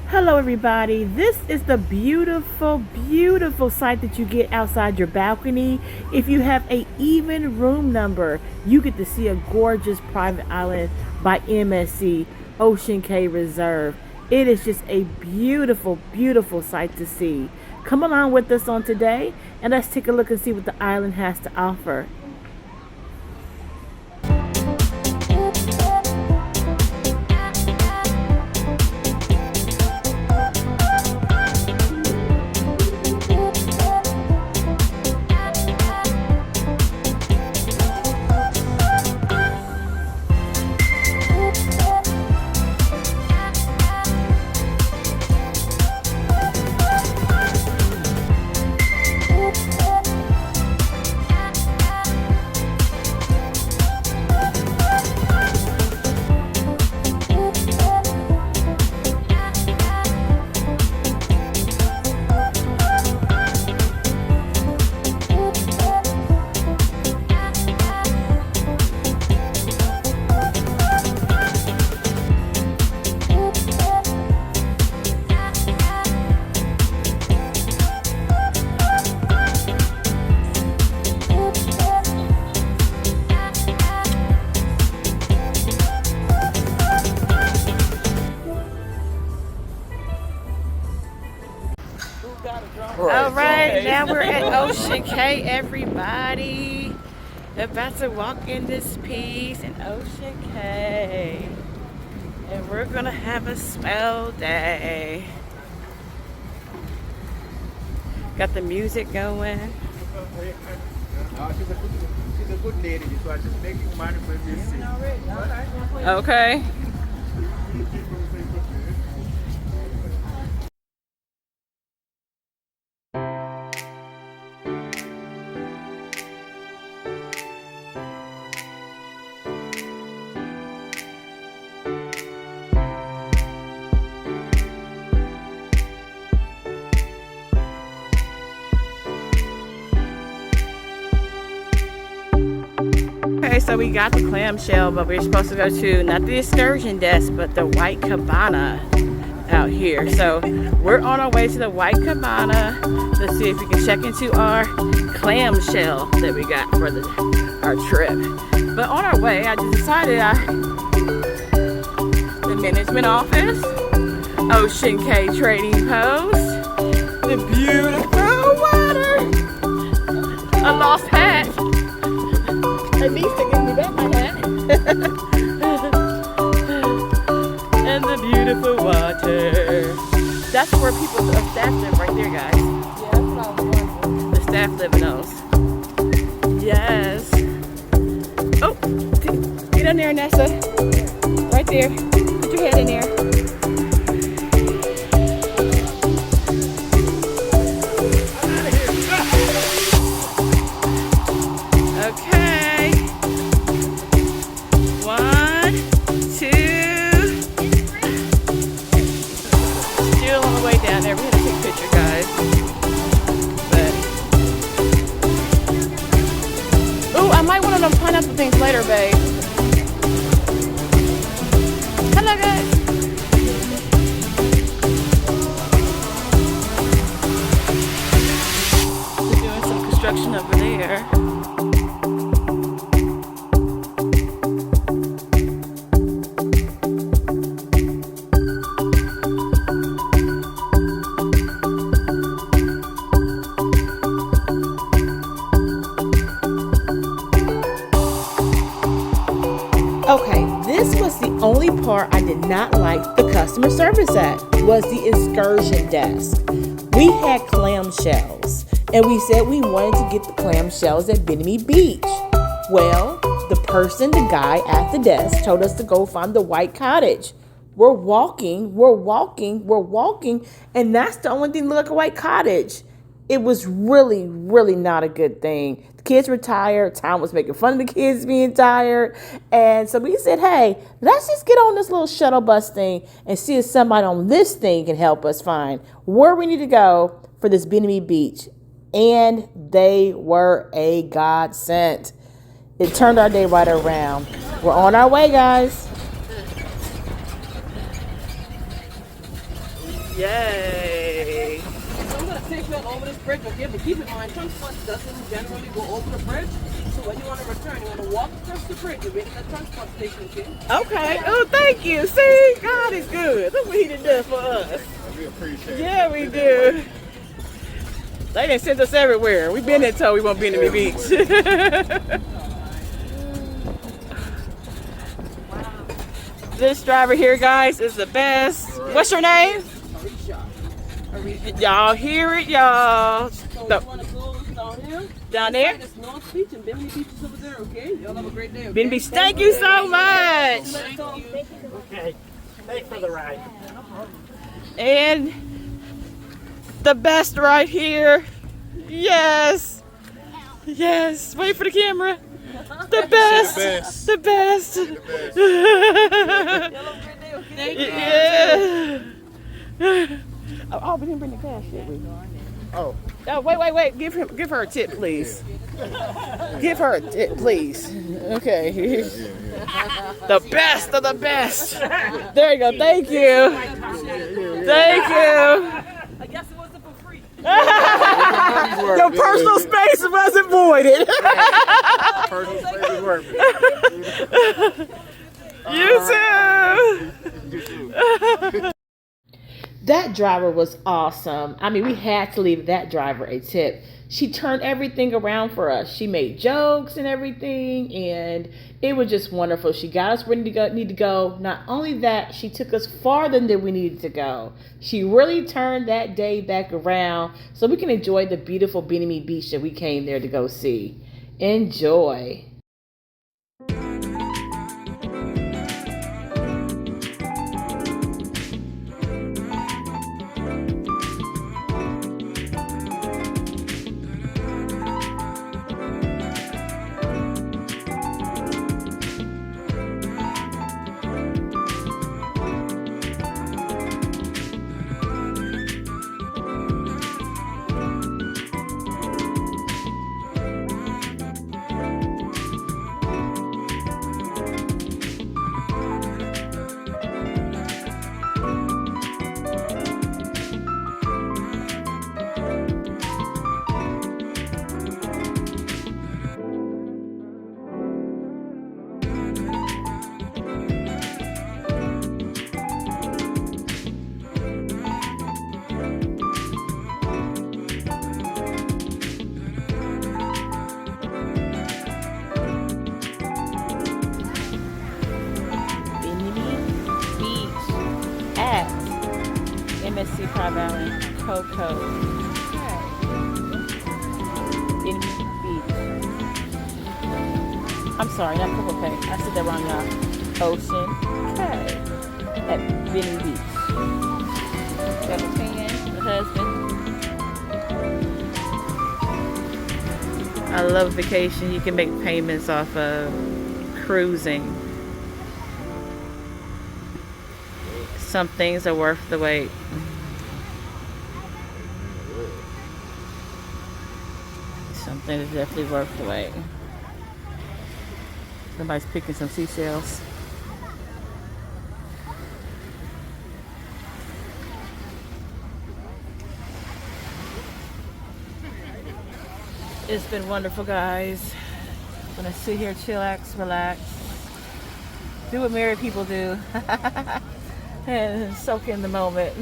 Hello everybody, this is the beautiful sight that you get outside your balcony. If you have a even room number, you get to see a gorgeous private island by MSC Ocean Cay Reserve. It is just a beautiful sight to see. Come along with us on today and let's take a look and see what the island has to offer. All right, now we're at Ocean Cay, everybody. About to walk in this piece in Ocean Cay. And we're gonna have a swell day. Got the music going. She's a good lady, so I just making money for this. Okay. Okay, so we got the clamshell, but we're supposed to go to not the excursion desk, but the White Cabana out here. So we're on our way to the White Cabana to see if we can check into our clamshell that we got for our trip. But on our way, I just decided the management office, Ocean Cay Trading Post, the beautiful water, a lost hat. At least they give me back my hat. And the beautiful water. That's where people, the staff live right there, guys. Yeah, that's what I was wondering. The staff live in those. Yes. Oh, get in there, Nessa. Right there. Put your head in there. Pineapple things later, babe. Hello, guys. We're doing some construction over there. Okay, this was the only part I did not like the customer service at, was the excursion desk. We had clamshells, and we said we wanted to get the clamshells at Bimini Beach. Well, the guy at the desk told us to go find the white cottage. We're walking, and that's the only thing that looked like a white cottage. It was really not a good thing. The kids were tired. Tom was making fun of the kids being tired. And so we said, hey, let's just get on this little shuttle bus thing and see if somebody on this thing can help us find where we need to go for this Bimini Beach. And they were a godsend. It turned our day right around. We're on our way, guys. Yay. So I'm going to take you all over this bridge, okay? But keep in mind, transport doesn't generally go over the bridge. So when you want to return, you want to walk across the bridge and wait at the transport station, okay? Okay. Oh, thank you. See, God is good. Look what he done done for us. We appreciate it. Yeah, we do. They done sent us everywhere. We've been there told we won't be in the beach. This driver here, guys, is the best. What's your name? Y'all hear it, y'all. So you want to go down here? Down there? It's North Beach and Bimini Beach is over there, okay? Y'all have a great day, okay? Bimini Beach, thank you so much. Thank you. Okay, thanks for the ride. And the best right here. Yes. Yes. Wait for the camera. The best. The best. Thank you. Yeah. Oh, we didn't bring the cash, did we? Oh. Oh, wait. Give her a tip, please. Give her a tip, please. Okay. The best of the best. There you go. Thank you. Thank you. I guess it wasn't for free. Your personal space wasn't voided. Personal space is worth it. You too. That driver was awesome. I mean, we had to leave that driver a tip. She turned everything around for us. She made jokes and everything, and it was just wonderful. She got us where we need to go. Not only that, she took us farther than we needed to go. She really turned that day back around so we can enjoy the beautiful Bimini Beach that we came there to go see. Enjoy. MSC Coco. Bimini Beach. I'm sorry, not Coco Cay. I said that wrong, y'all. Ocean Cay at Bimini Beach. Got a fan, the husband. I love vacation. You can make payments off of cruising. Some things are worth the wait. Something is definitely worth the wait. Somebody's picking some seashells. It's been wonderful, guys. I'm gonna sit here, chillax, relax, do what married people do, and soak in the moment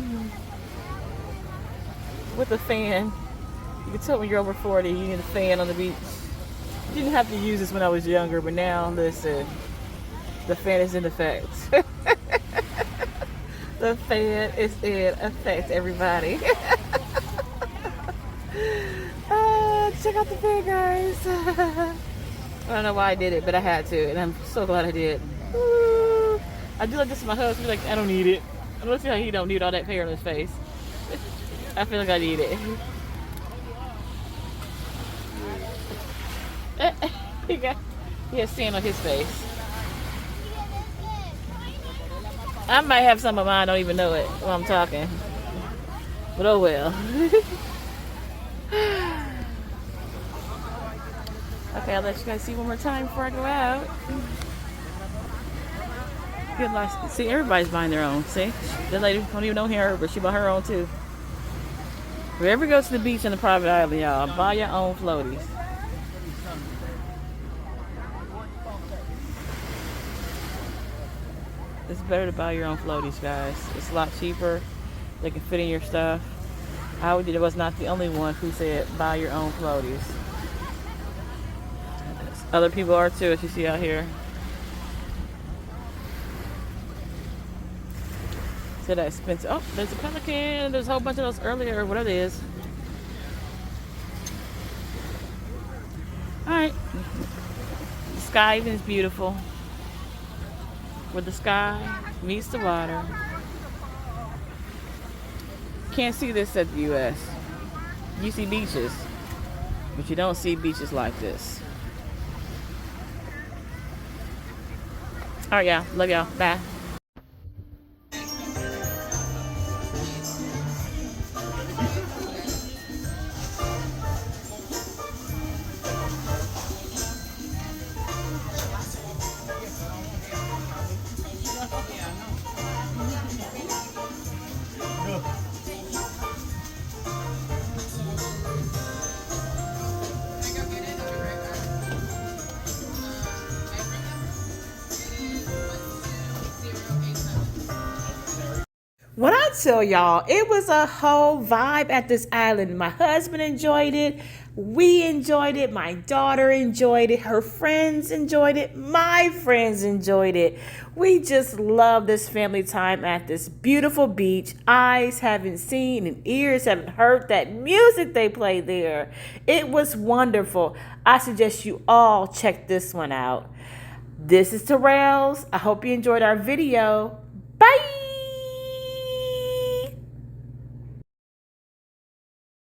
with a fan. You can tell when you're over 40, you need a fan on the beach. Didn't have to use this when I was younger, but now, listen, the fan is in effect. The fan is in effect, everybody. Check out the fan, guys. I don't know why I did it, but I had to, and I'm so glad I did. Woo. I do like this with my husband. Like, I don't need it. I don't see how he don't need all that hair on his face. I feel like I need it. He has sand on his face. I might have some of mine, I don't even know it while I'm talking. But oh well. Okay, I'll let you guys see one more time before I go out. Good life. See, everybody's buying their own. See, that lady don't even know her, but she bought her own too. Wherever you go to the beach on the private island, y'all, buy your own floaties. It's better to buy your own floaties, guys. It's a lot cheaper. They can fit in your stuff. I was not the only one who said buy your own floaties. Other people are too, as you see out here. So that expensive. Oh, there's a pelican. There's a whole bunch of those earlier, or whatever it is. All right. The sky even is beautiful. Where the sky meets the water. Can't see this at the U.S. You see beaches, but you don't see beaches like this. All right, y'all. Love y'all. Bye. When I tell y'all, it was a whole vibe at this island. My husband enjoyed it. We enjoyed it. My daughter enjoyed it. Her friends enjoyed it. My friends enjoyed it. We just love this family time at this beautiful beach. Eyes haven't seen and ears haven't heard that music they play there. It was wonderful. I suggest you all check this one out. This is Terrell's. I hope you enjoyed our video. Bye.